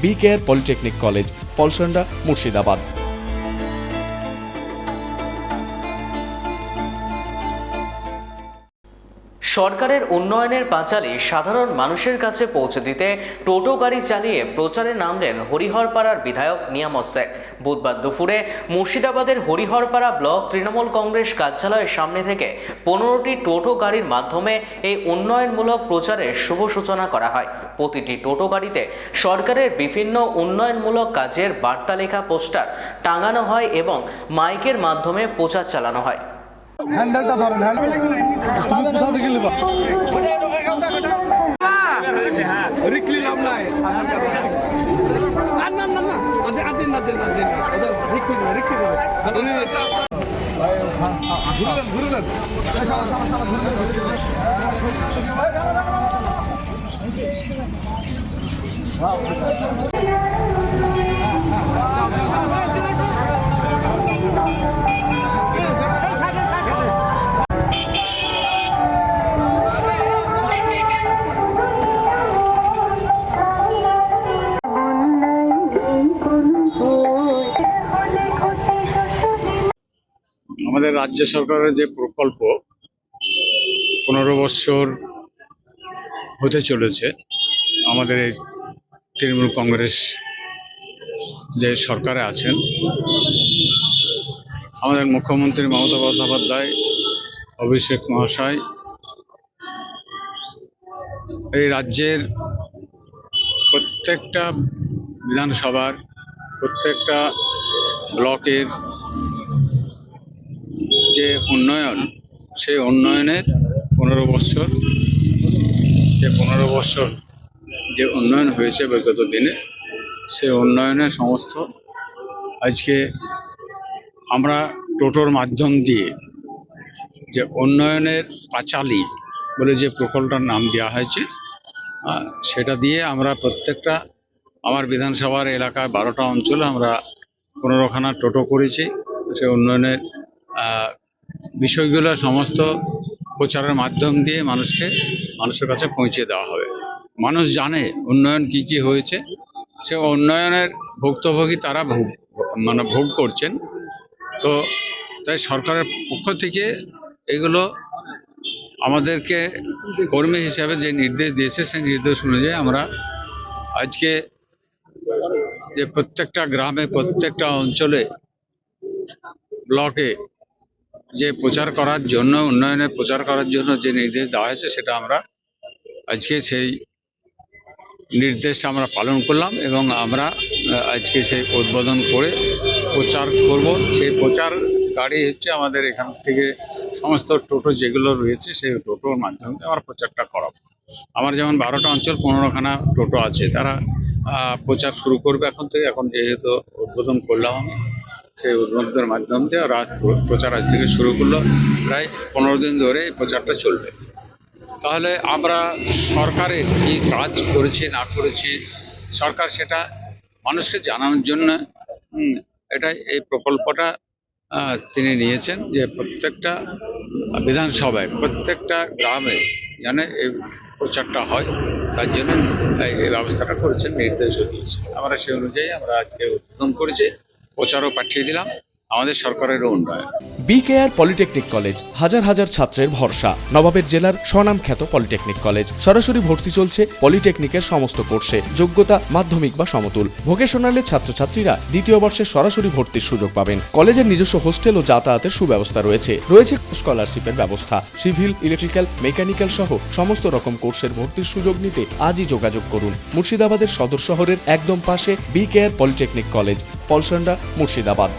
BKR polytechnic college, Palsanda, Murshidabad. সরকারের উন্নয়নের পাঁচালী সাধারণ মানুষের কাছে পৌঁছে দিতে টোটো গাড়ি চালিয়ে প্রচারে নামলেন হরিহরপাড়ার বিধায়ক নিয়ামত শেখ। বুধবার দুপুরে মুর্শিদাবাদের হরিহরপাড়া ব্লক তৃণমূল কংগ্রেস কার্যালয়ের সামনে থেকে 15টি টোটো গাড়ির মাধ্যমে এই উন্নয়নমূলক প্রচারের শুভ সূচনা করা হয়। প্রতিটি টোটো গাড়িতে সরকারের বিভিন্ন উন্নয়নমূলক কাজের বার্তা লেখা পোস্টার টাঙানো হয় এবং মাইকের মাধ্যমে প্রচার চালানো হয়। হ্যান্ডেলটা ধরেন, রিকলি লাভ নাই। ঘুরলেন আমাদের রাজ্য সরকারের যে প্রকল্প 15 বছর হতে চলেছে, আমাদের এই তৃণমূল কংগ্রেস যে সরকারে আছেন, আমাদের মুখ্যমন্ত্রী মমতা বন্দ্যোপাধ্যায়, অভিষেক মহাশয় এই রাজ্যের প্রত্যেকটা বিধানসভার প্রত্যেকটা ব্লকের যে উন্নয়ন, সেই উন্নয়নের 15 বছর যে উন্নয়ন হয়েছে বিগত দিনে, সেই উন্নয়নের সমস্ত আজকে আমরা টোটোর মাধ্যম দিয়ে যে উন্নয়নের পাঁচালী বলে যে প্রকল্পটার নাম দেওয়া হয়েছে, সেটা দিয়ে আমরা প্রত্যেকটা আমার বিধানসভার এলাকার 12টা অঞ্চলে আমরা 15খানা টোটো করেছি। সে উন্নয়নের বিষয়গুলো সমস্ত প্রচারের মাধ্যম দিয়ে মানুষের কাছে পৌঁছে দেওয়া হবে। মানুষ জানে উন্নয়ন কি কি হয়েছে, সে উন্নয়নের ভুক্তভোগী তারা ভোগ করছেন। তো তাই সরকারের পক্ষ থেকে এগুলো আমাদেরকে কর্মী হিসাবে যে নির্দেশ দিয়েছে, সেই নির্দেশ অনুযায়ী আমরা আজকে যে প্রত্যেকটা গ্রামে, প্রত্যেকটা অঞ্চলে, ব্লকে যে প্রচার করার জন্য, উন্নয়নের প্রচার করার জন্য যে নির্দেশ দেওয়া হয়েছে, সেটা আমরা আজকে সেই নির্দেশ আমরা পালন করলাম এবং আমরা আজকে সেই উদ্বোধন করে প্রচার করব। সেই প্রচার গাড়ি হচ্ছে আমাদের এখান থেকে সমস্ত টোটো যেগুলো রয়েছে, সেই টোটোর মাধ্যমে আমরা প্রচারটা করাবো। আমার যেমন 12টা অঞ্চল 15খানা টোটো আছে, তারা প্রচার শুরু করবে এখন থেকে। এখন যেহেতু উদ্বোধন করলাম আমি, সেই উদ্বোধনের মাধ্যম দিয়ে ওরা প্রচার আজ থেকে শুরু করলো। প্রায় 15 দিন ধরে এই প্রচারটা চলবে। তাহলে আমরা সরকারের কি কাজ করেছি না করেছি, সরকার সেটা মানুষকে জানানোর জন্য এই প্রকল্পটা তিনি নিয়েছেন, যে প্রত্যেকটা বিধানসভায়, প্রত্যেকটা গ্রামে যেন এই প্রচারটা হয়, তার জন্য এই ব্যবস্থাটা করেছেন, নির্দেশও দিয়েছেন। আমরা সেই অনুযায়ী আমরা আজকে উদ্বোধন করেছি, প্রচারও পাঠিয়ে দিলাম। আমাদের সরকারের উন্নয়ন। BKR পলিটেকনিক কলেজ, হাজার হাজার ছাত্রের ভরসা। নবাবের জেলার স্বনামখ্যাত পলিটেকনিক কলেজ। সরাসরি ভর্তি চলছে পলিটেকনিকের সমস্ত কোর্সে। যোগ্যতা মাধ্যমিক বা সমতুল। ভোকেশনালের ছাত্রছাত্রীরা 2য় বর্ষে সরাসরি ভর্তির সুযোগ পাবেন। কলেজের নিজস্ব হোস্টেল ও যাতায়াতের সুব্যবস্থা রয়েছে। স্কলারশিপের ব্যবস্থা। সিভিল, ইলেকট্রিক্যাল, মেকানিক্যাল সহ সমস্ত রকম কোর্সের ভর্তির সুযোগ নিতে আজই যোগাযোগ করুন। মুর্শিদাবাদের সদর শহরের একদম পাশে BKR polytechnic college, Palsanda, Murshidabad.